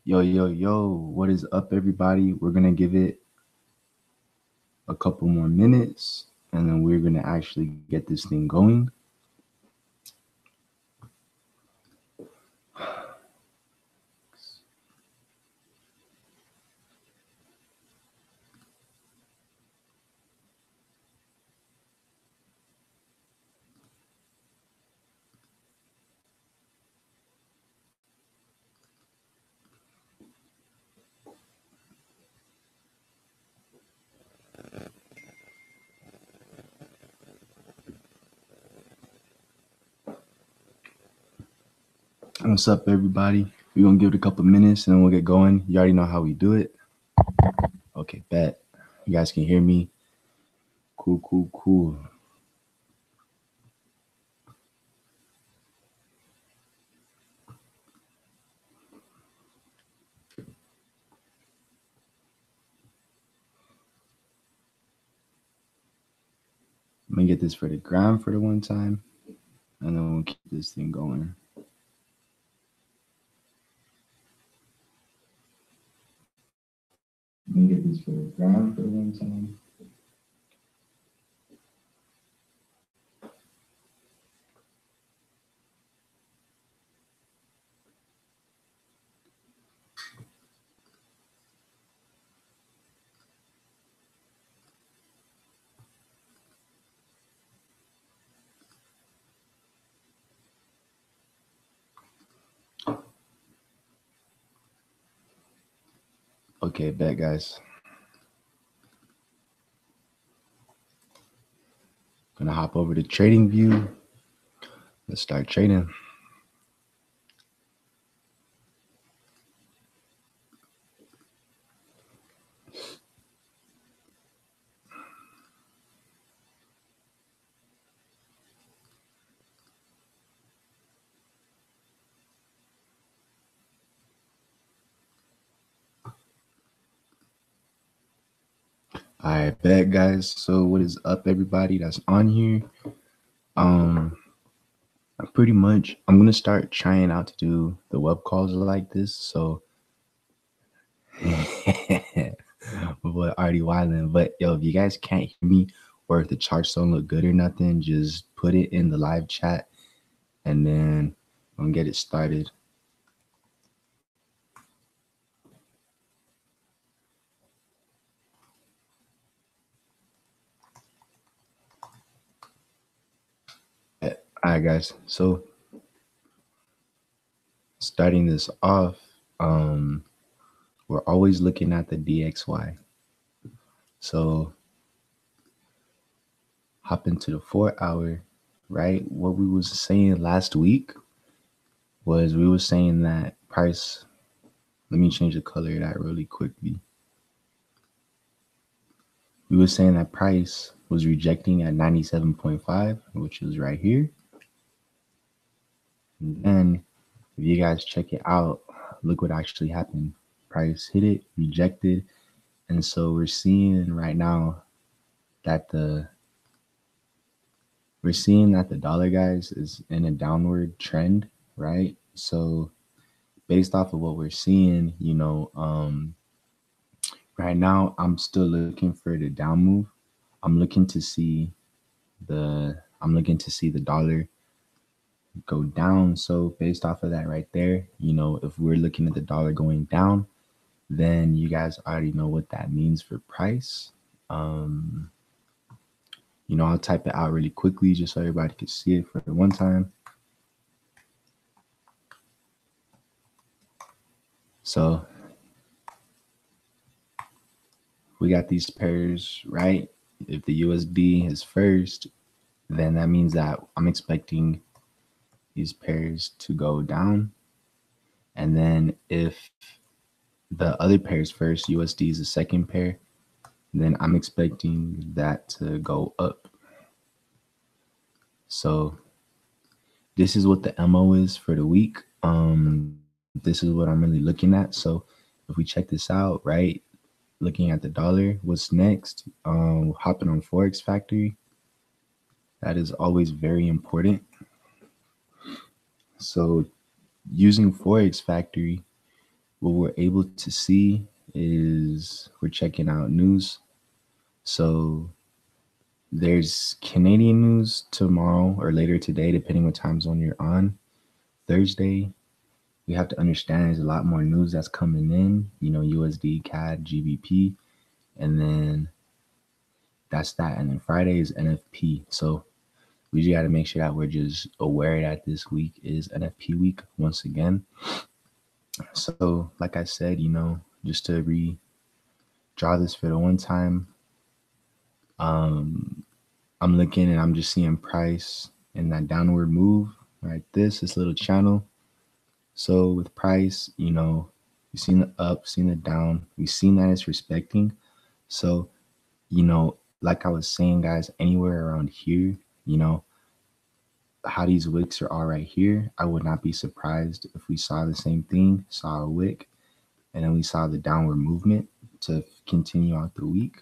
Yo, what is up, everybody? We're gonna give it a couple more minutes and then we're gonna actually get this thing going. What's up, everybody? We're gonna give it a couple minutes and then we'll get going. You already know how we do it. Okay, bet. You guys can hear me. Cool. Let me get this for the ground for the one time and then we'll keep this thing going. Let me get this for the ground for the one time. Okay, bet, guys. Gonna hop over to trading view. Let's start trading. All right, bet, guys. So what is up, everybody that's on here? Pretty much, I'm gonna start trying out to do the web calls like this. So, but already wilding. But yo, if you guys can't hear me or if the charts don't look good or nothing, just put it in the live chat, and then I'm gonna get it started. All right, guys. So starting this off, we're always looking at the DXY. So hop into the 4-hour, right? What we was saying last week was we were saying that price. Let me change the color of that really quickly. We were saying that price was rejecting at 97.5, which is right here. And then if you guys check it out, look what actually happened. Price hit it, rejected. And so we're seeing right now that the dollar, guys, is in a downward trend, right? So based off of what we're seeing, right now I'm still looking for the down move. I'm looking to see the dollar go down. So based off of that right there, if we're looking at the dollar going down, then you guys already know what that means for price. I'll type it out really quickly just so everybody can see it for the one time. So we got these pairs, right? If the USD is first, then that means that I'm expecting these pairs to go down. And then if the other pair is first, USD is the second pair, then I'm expecting that to go up. So this is what the MO is for the week. This is what I'm really looking at. So if we check this out, right, looking at the dollar, what's next? Hopping on Forex Factory. That is always very important. So using Forex Factory, what we're able to see is we're checking out news. So there's Canadian news tomorrow or later today, depending what time zone you're on. Thursday, we have to understand there's a lot more news that's coming in, USD, CAD, GBP, and then that's that. And then Friday is NFP. So we just got to make sure that we're just aware that this week is NFP week once again. So like I said, just to redraw this for the one time, I'm looking and I'm just seeing price in that downward move, right? This little channel. So with price, you've seen the up, seen the down. We've seen that it's respecting. So, like I was saying, guys, anywhere around here, how these wicks are all right here, I would not be surprised if we saw the same thing, saw a wick, and then we saw the downward movement to continue out the week.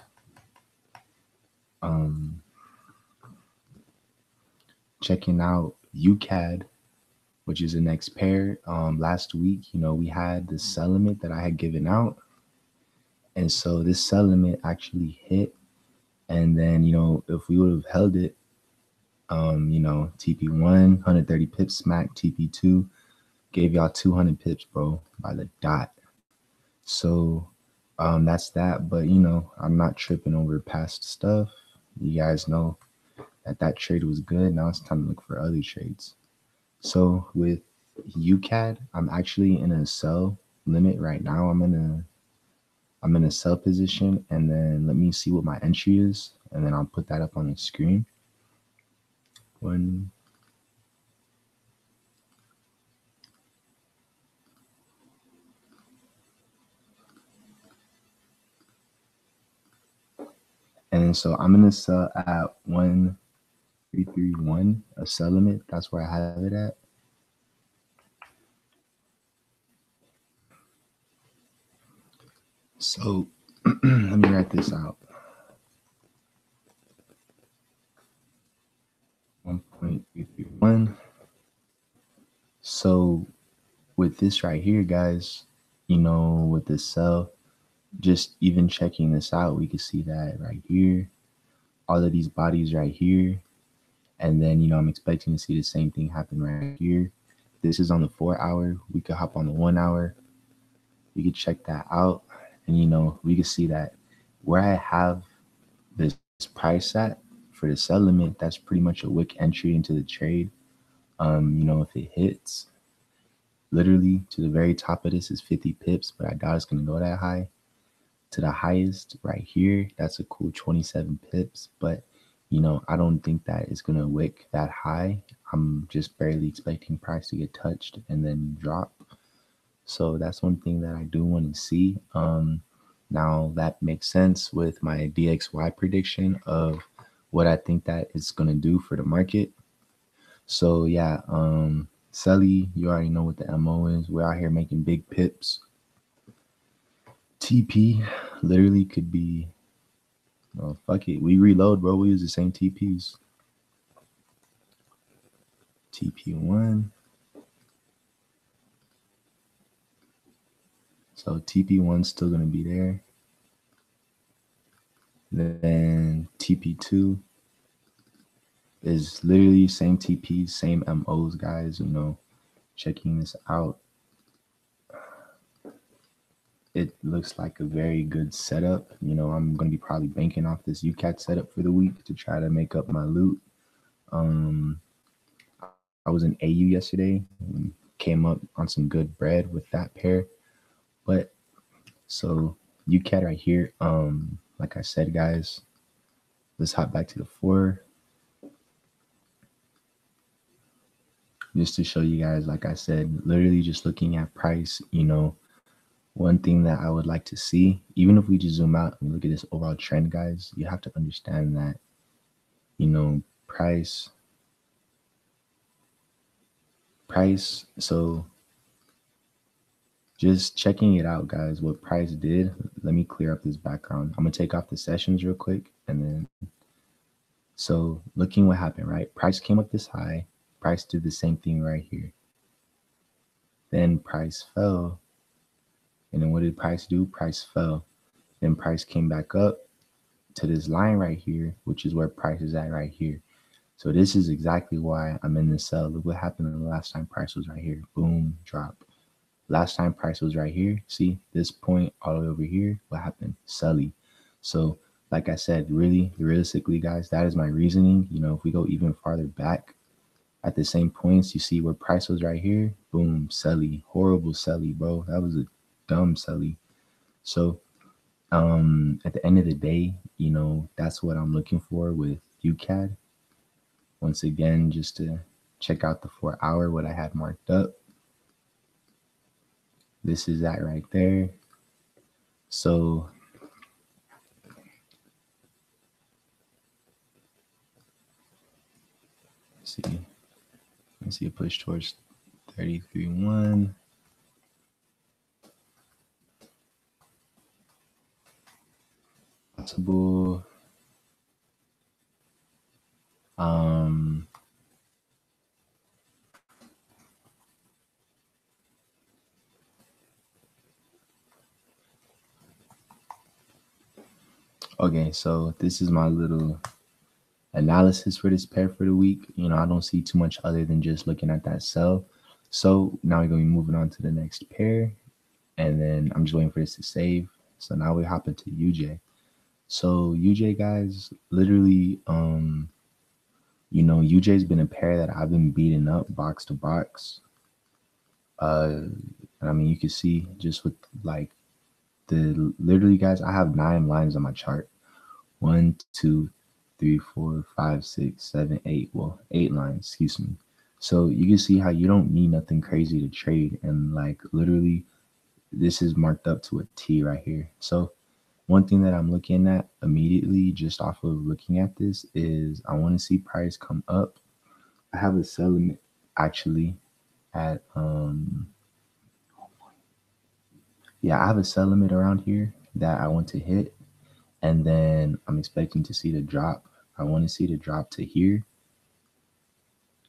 Checking out UCAD, which is the next pair. Last week, we had the sell limit that I had given out. And so this sell limit actually hit. And then, if we would have held it, TP1, 130 pips smack, TP2, gave y'all 200 pips, bro, by the dot. So that's that. But, I'm not tripping over past stuff. You guys know that trade was good. Now it's time to look for other trades. So with UCAD, I'm actually in a sell limit right now. I'm in a sell position, and then let me see what my entry is, and then I'll put that up on the screen. And then so I'm gonna sell at 1331, a sell limit. That's where I have it at. So let me write this out. 1.331. So with this right here, guys, with the sell, just even checking this out, we can see that right here, all of these bodies right here. And then, I'm expecting to see the same thing happen right here. This is on the 4 hour. We could hop on the 1 hour. We could check that out. And, we can see that where I have this price at for the sell limit, that's pretty much a wick entry into the trade. If it hits, literally to the very top of this is 50 pips, but I doubt it's going to go that high. To the highest right here, that's a cool 27 pips, but I don't think that it's going to wick that high. I'm just barely expecting price to get touched and then drop. So that's one thing that I do want to see. Now that makes sense with my DXY prediction of what I think that it's going to do for the market. So yeah, Sully, you already know what the MO is. We're out here making big pips. TP literally could be, oh, fuck it. We reload, bro. We use the same TPs. TP1. So TP1's still going to be there. Then TP2 is literally same TPs, same MOs, guys. Checking this out. It looks like a very good setup. I'm going to be probably banking off this UCAD setup for the week to try to make up my loot. I was in AU yesterday and came up on some good bread with that pair. But so UCAD right here, like I said, guys, let's hop back to the 4. Just to show you guys, like I said, literally just looking at price, one thing that I would like to see, even if we just zoom out and look at this overall trend, guys, you have to understand that, price. So just checking it out, guys, what price did. Let me clear up this background. I'm going to take off the sessions real quick. And then, so looking what happened, right? Price came up this high. Price did the same thing right here. Then price fell. And then what did price do? Price fell. Then price came back up to this line right here, which is where price is at right here. So this is exactly why I'm in this sell. Look what happened the last time price was right here. Boom, drop. Last time price was right here. See this point all the way over here. What happened? Selly. So like I said, really, realistically, guys, that is my reasoning. You know, if we go even farther back at the same points, you see where price was right here. Boom, selly. Horrible selly, bro. That was a dumb selly. So at the end of the day, you know, that's what I'm looking for with UCAD. Once again, just to check out the 4-hour, what I had marked up. This is that right there. So let's see a push towards 33.1. Possible. Okay, so this is my little analysis for this pair for the week. You know, I don't see too much other than just looking at that sell. So now we're going to be moving on to the next pair. And then I'm just waiting for this to save. So now we hop into UJ. So UJ, guys, literally, you know, UJ's been a pair that I've been beating up box to box. I mean, you can see just with like literally, guys, I have 9 lines on my chart. 1, 2, 3, 4, 5, 6, 7, 8. Well, 8 lines, excuse me. So you can see how you don't need nothing crazy to trade. And like literally, this is marked up to a T right here. So one thing that I'm looking at immediately just off of looking at this is I want to see price come up. I have a sell limit actually at yeah, I have a sell limit around here that I want to hit, and then I'm expecting to see the drop. I want to see the drop to here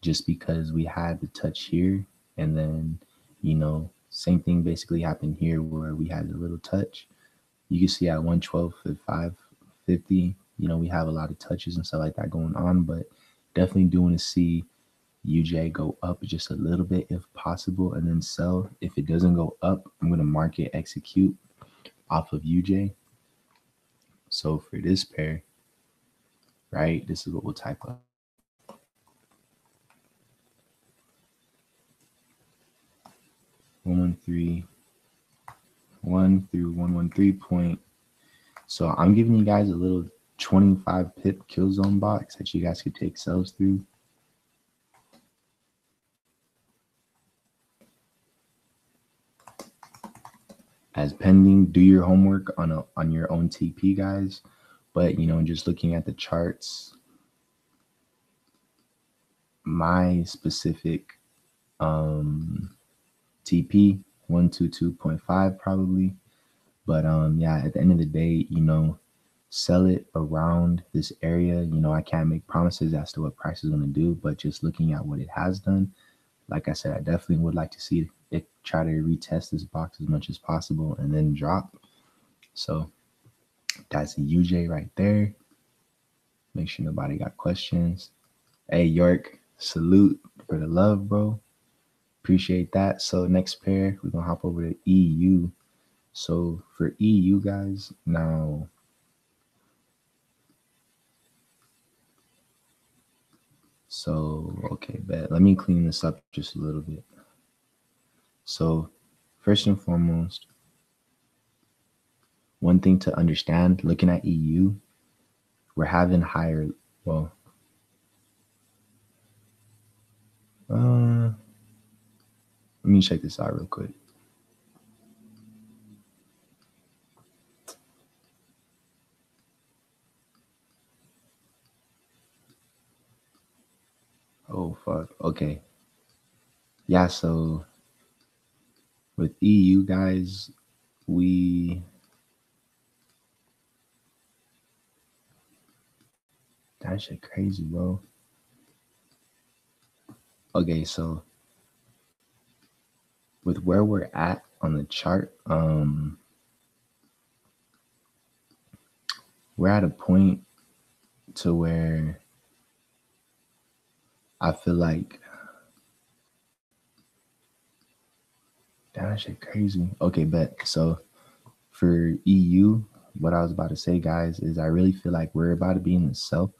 just because we had the touch here, and then, you know, same thing basically happened here where we had a little touch. You can see at 112 at 550, you know, we have a lot of touches and stuff like that going on, but definitely do want to see UJ go up just a little bit if possible and then sell. If it doesn't go up, I'm going to market execute off of UJ. So for this pair, right, this is what we'll type up. 113, 1 through 113 point. So I'm giving you guys a little 25 pip kill zone box that you guys could take sells through. As pending, do your homework on your own TP, guys. But you know, just looking at the charts, my specific TP 122.5 probably. But yeah, at the end of the day, you know, sell it around this area. You know, I can't make promises as to what price is going to do, but just looking at what it has done, like I said, I definitely would like to see it try to retest this box as much as possible and then drop. So that's a UJ right there. Make sure nobody got questions. Hey, York, salute for the love, bro. Appreciate that. So next pair, we're going to hop over to EU. So for EU, guys, now, so, okay, bet. Let me clean this up just a little bit. So first and foremost, one thing to understand, looking at EU, we're having higher, well, let me check this out real quick. Oh, fuck. Okay. Yeah, so with EU, guys, that shit crazy, bro. Okay, so with where we're at on the chart, we're at a point to where I feel like, damn, that shit crazy. Okay, bet. So for EU, what I was about to say, guys, is I really feel like we're about to be in the sell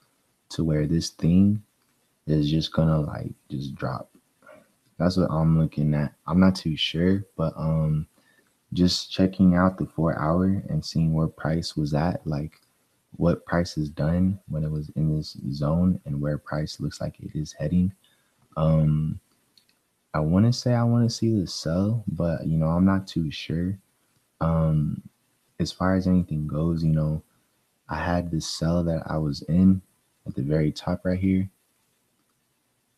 to where this thing is just gonna like just drop. That's what I'm looking at. I'm not too sure, but just checking out the 4 hour and seeing where price was at, like what price is done when it was in this zone and where price looks like it is heading. I want to say I want to see the sell, but I'm not too sure. Um, as far as anything goes, I had this sell that I was in at the very top right here.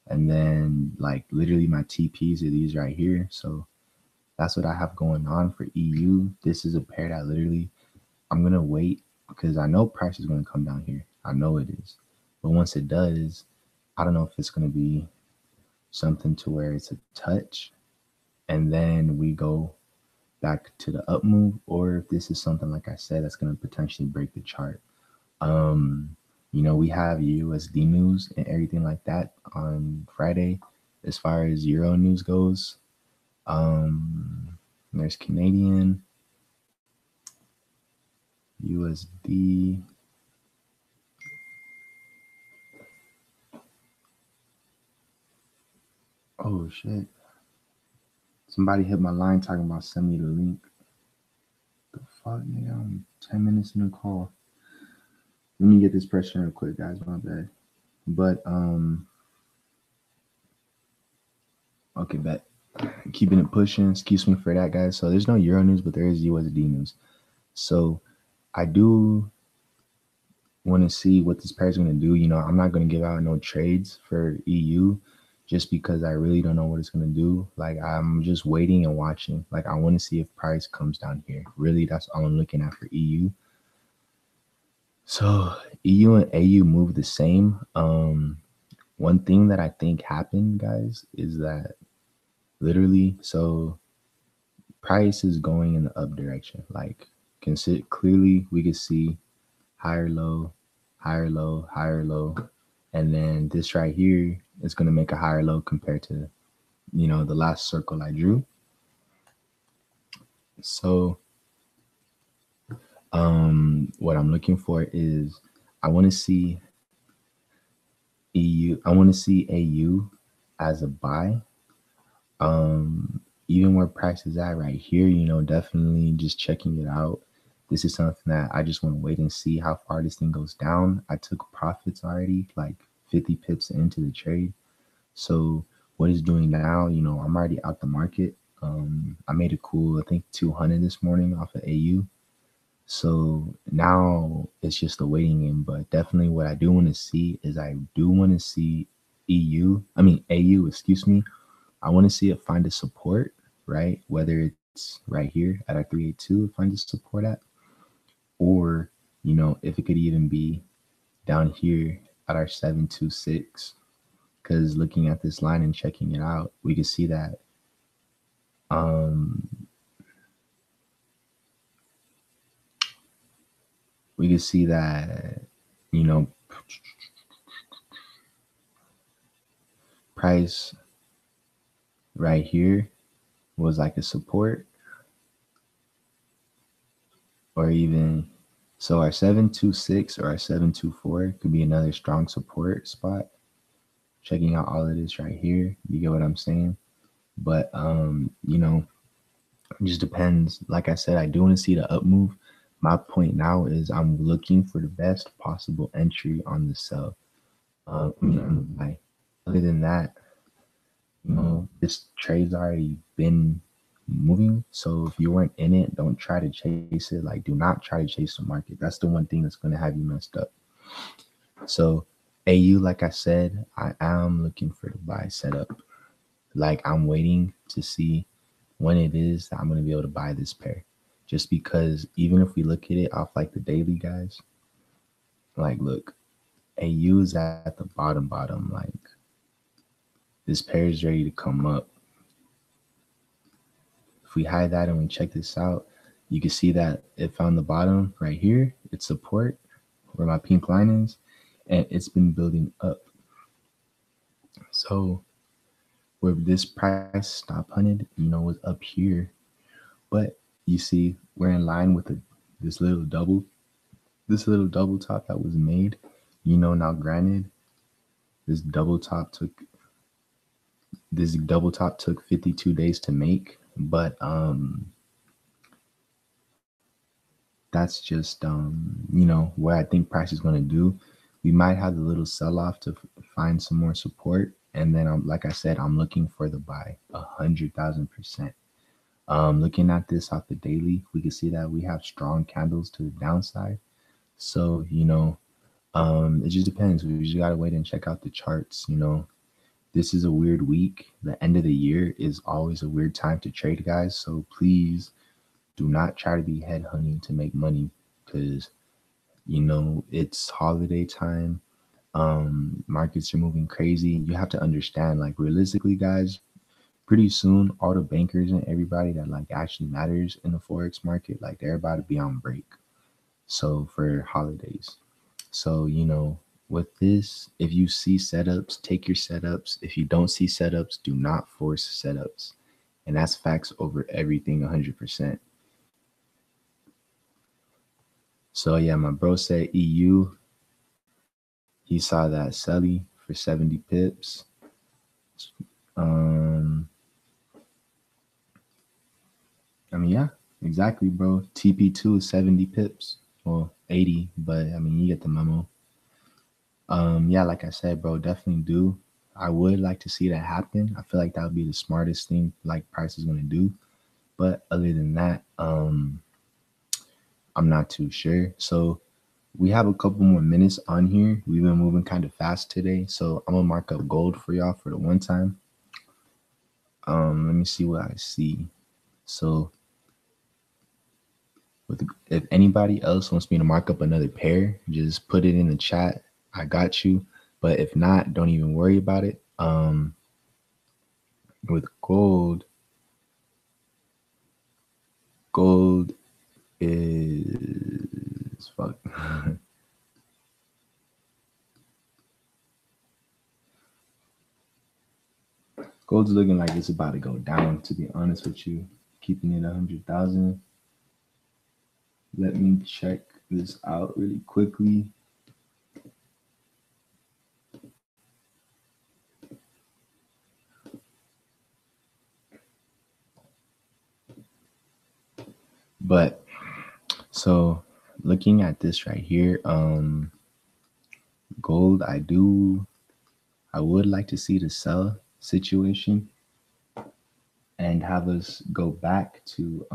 And then like literally my TPs are these right here. So that's what I have going on for EU. This is a pair that literally I'm going to wait because I know price is going to come down here. I know it is. But once it does, I don't know if it's going to be something to where it's a touch and then we go back to the up move, or if this is something, like I said, that's going to potentially break the chart. We have USD news and everything like that on Friday as far as Euro news goes. There's Canadian, USD. Oh shit. Somebody hit my line talking about send me the link. The fuck, nigga? I'm 10 minutes in the call. Let me get this pressure real quick, guys. My bad. But okay, bet. Keeping it pushing. Excuse me for that, guys. So there's no Euro news, but there is USD news. So I do want to see what this pair is going to do. I'm not going to give out no trades for EU just because I really don't know what it's going to do. Like, I'm just waiting and watching. Like, I want to see if price comes down here. Really, that's all I'm looking at for EU. So EU and AU move the same. One thing that I think happened, guys, is that literally, so price is going in the up direction. Like, clearly we can see higher low, higher low, higher low. And then this right here is going to make a higher low compared to, the last circle I drew. So what I'm looking for is I want to see AU as a buy. Even where price is at right here, definitely just checking it out. This is something that I just want to wait and see how far this thing goes down. I took profits already, like 50 pips into the trade. So what it's doing now, I'm already out the market. I made a cool, I think 200 this morning off of AU. So now it's just a waiting game, but definitely what I do want to see is I do want to see AU, excuse me. I want to see it find a support, right? Whether it's right here at our 382, find a support at, or, if it could even be down here at our 726, because looking at this line and checking it out, we can see that price right here was like a support, or even so our 726 or our 724 could be another strong support spot. Checking out all of this right here, you get what I'm saying? But it just depends. Like I said, I do want to see the up move. My point now is I'm looking for the best possible entry on the sell. On the buy. Other than that, this trade's already been moving. So if you weren't in it, don't try to chase it. Like, do not try to chase the market. That's the one thing that's going to have you messed up. So AU, like I said, I am looking for the buy setup. Like, I'm waiting to see when it is that I'm going to be able to buy this pair. Just because even if we look at it off like the daily, guys, like, look, AU is at the bottom. Like, this pair is ready to come up. If we hide that and we check this out, you can see that it found the bottom right here. It's support where my pink line is, and it's been building up. So where this price stop hunted, was up here, but you see we're in line with this little double top that was made. Now granted, this double top took 52 days to make, but that's just what I think price is going to do. We might have a little sell-off to find some more support, and then like I said, I'm looking for the buy 100,000%. Looking at this off the daily, we can see that we have strong candles to the downside. So it just depends. We just gotta wait and check out the charts. This is a weird week. The end of the year is always a weird time to trade, guys. So please do not try to be headhunting to make money, because it's holiday time. Markets are moving crazy. You have to understand, like, realistically, guys, pretty soon all the bankers and everybody that like actually matters in the forex market, like, they're about to be on break, so for holidays. So with this, if you see setups, take your setups. If you don't see setups, do not force setups. And that's facts over everything 100%. So yeah, my bro said EU. He saw that Selly for 70 pips. I mean, yeah, exactly, bro. TP2 is 70 pips. Well, 80, but I mean, you get the memo. Yeah, like I said, bro, definitely do. I would like to see that happen. I feel like that would be the smartest thing like price is going to do. But other than that, I'm not too sure. So we have a couple more minutes on here. We've been moving kind of fast today. So I'm going to mark up gold for y'all for the one time. Let me see what I see. So if anybody else wants me to mark up another pair, just put it in the chat. I got you. But if not, don't even worry about it. With gold is fuck. Gold's looking like it's about to go down, to be honest with you. Keeping it 100,000. Let me check this out really quickly. But so looking at this right here, gold, I would like to see the sell situation and have us go back down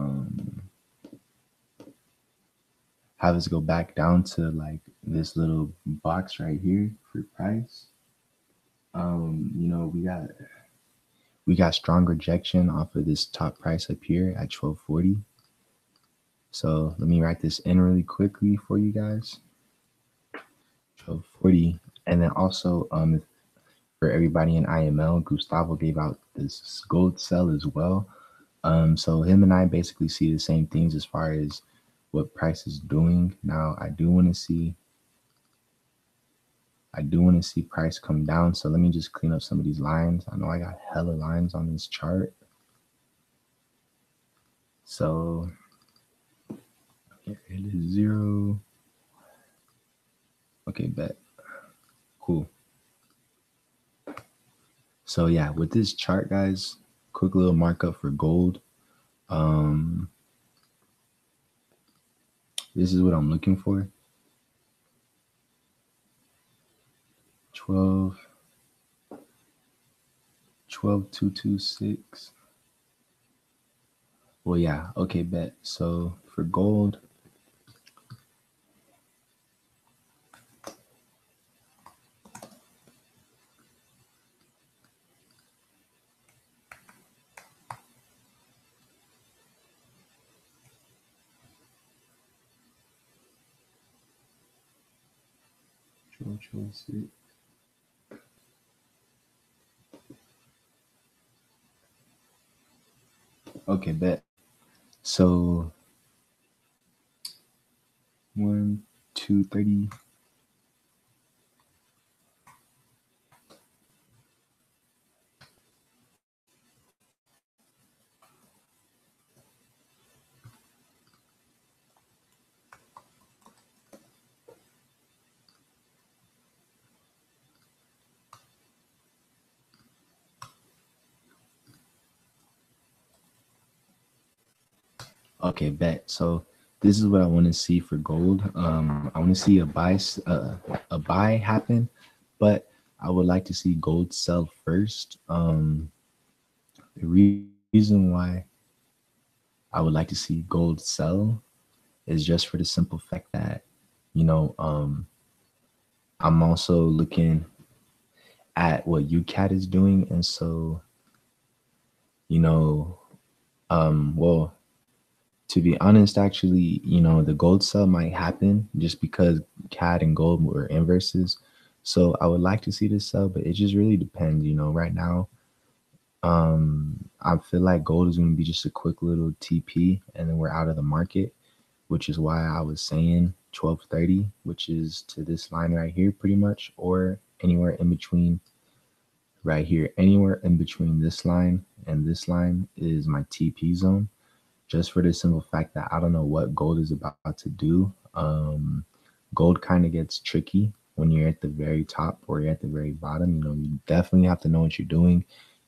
to like this little box right here for price. We got strong rejection off of this top price up here at 1240. So let me write this in really quickly for you guys. 1240. And then also for everybody in IML, Gustavo gave out this gold sell as well. So him and I basically see the same things as far as what price is doing. Now I do want to see price come down. So let me just clean up some of these lines. I know I got hella lines on this chart. So it is 0. Okay, bet. Cool. So yeah, with this chart, guys, quick little markup for gold. This is what I'm looking for. 12,226. Well, yeah, okay, bet. So for gold, okay, bet. So 1, 2, 30. Okay, bet. So this is what I want to see for gold. I want to see a buy happen, but I would like to see gold sell first. The reason why I would like to see gold sell is just for the simple fact that, you know, I'm also looking at what UCAD is doing, and so, you know, well, to be honest, actually, the gold sell might happen just because CAD and gold were inverses. So I would like to see this sell, but it just really depends. Right now, I feel like gold is going to be just a quick little TP, and then we're out of the market, which is why I was saying 1230, which is to this line right here, pretty much, or anywhere in between right here. Anywhere in between this line and this line is my TP zone, just for the simple fact that I don't know what gold is about to do. Gold kind of gets tricky when you're at the very top or you're at the very bottom. You definitely have to know what you're doing.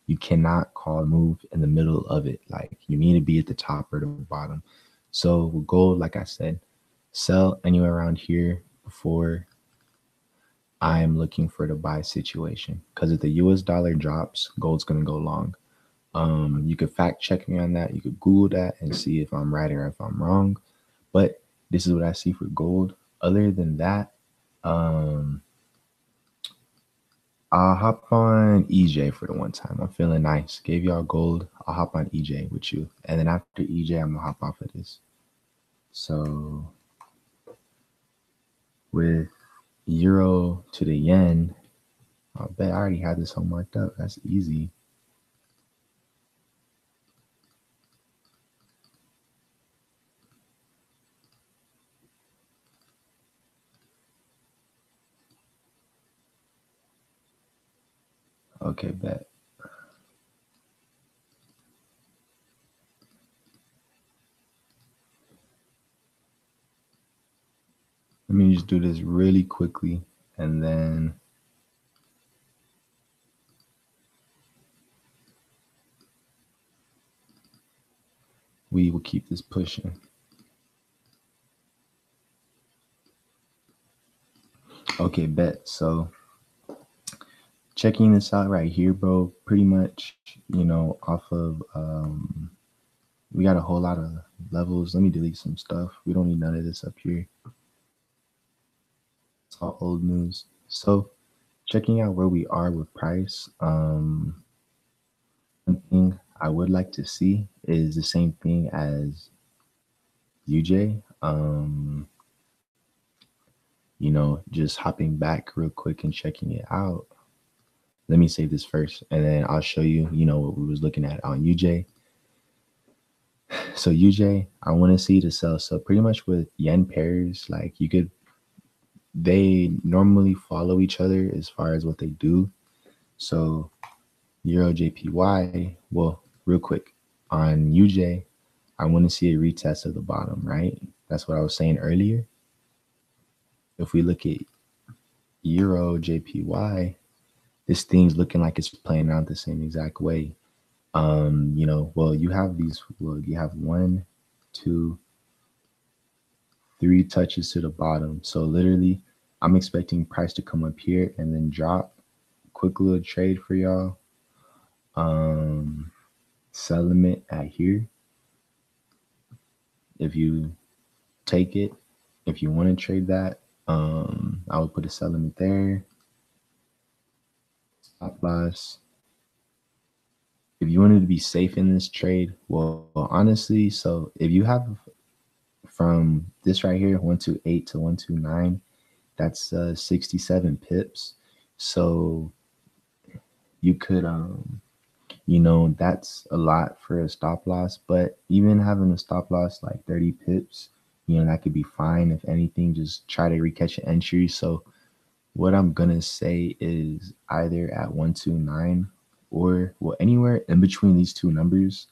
You cannot call a move in the middle of it. Like, you need to be at the top or the bottom. So with gold, like I said, sell anywhere around here before I am looking for the buy situation. Because if the US dollar drops, gold's going to go long. You could fact check me on that. You could Google that and see if I'm right or if I'm wrong. But this is what I see for gold. Other than that, I'll hop on EJ for the one time. I'm feeling nice. Gave y'all gold. I'll hop on EJ with you. And then after EJ, I'm going to hop off of this. So with euro to the yen, I bet I already had this one marked up. That's easy. Okay, bet. Let me just do this really quickly, and then we will keep this pushing. Okay, bet. So checking this out right here, bro, pretty much, off of, we got a whole lot of levels. Let me delete some stuff. We don't need none of this up here. It's all old news. So checking out where we are with price, one thing I would like to see is the same thing as UJ. Just hopping back real quick and checking it out. Let me save this first, and then I'll show you, what we was looking at on UJ. So UJ, I want to see the sell. So pretty much with yen pairs, like they normally follow each other as far as what they do. So EURUSD, well, real quick on UJ, I want to see a retest of the bottom, right? That's what I was saying earlier. If we look at EURUSD, this thing's looking like it's playing out the same exact way. Well, you have 1, 2, 3 touches to the bottom. So literally, I'm expecting price to come up here and then drop. Quick little trade for y'all. Sell limit at here. If you take it, if you want to trade that, I would put a sell limit there. Stop loss. If you wanted to be safe in this trade, well, honestly, so if you have from this right here, 128 to 129, that's 67 pips. So you could you know, that's a lot for a stop loss. But even having a stop loss like 30 pips, you know, that could be fine. If anything, just try to recatch an entry. So what I'm gonna say is either at 129 or well anywhere in between these two numbers,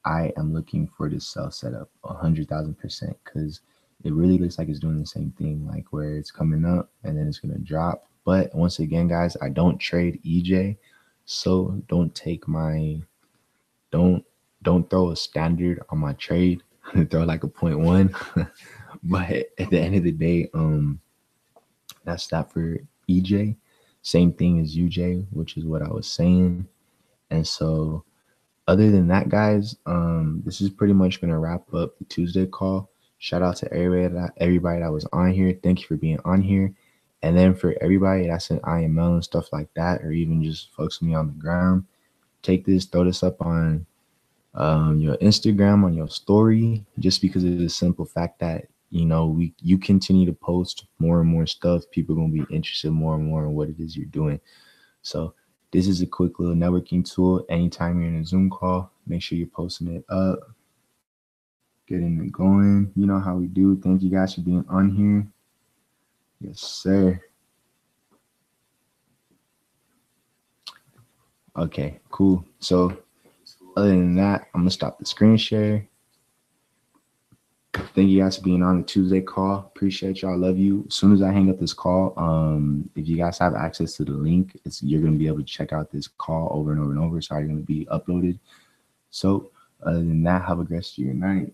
I am looking for this sell setup 100,000% because it really looks like it's doing the same thing, like where it's coming up and then it's gonna drop. But once again, guys, I don't trade EJ, so don't take my don't don't throw a standard on my trade. Throw like a 0.1. But at the end of the day, that's that for EJ. Same thing as UJ, which is what I was saying. And so other than that, guys, this is pretty much gonna wrap up the Tuesday call. Shout out to everybody that was on here. Thank you for being on here. And then for everybody that's in IML and stuff like that, or even just folks with me on the ground, take this, throw this up on your Instagram, on your story, just because of the simple fact that, you know, you continue to post more and more stuff, people are gonna be interested more and more in what it is you're doing. So this is a quick little networking tool. Anytime you're in a Zoom call, make sure you're posting it up, getting it going. You know how we do. Thank you guys for being on here. Yes, sir. Okay, cool. So other than that, I'm gonna stop the screen share. Thank you guys for being on the Tuesday call. Appreciate y'all. Love you. As soon as I hang up this call, if you guys have access to the link, you're gonna be able to check out this call over and over and over. It's already gonna be uploaded. So other than that, have a great rest of your night.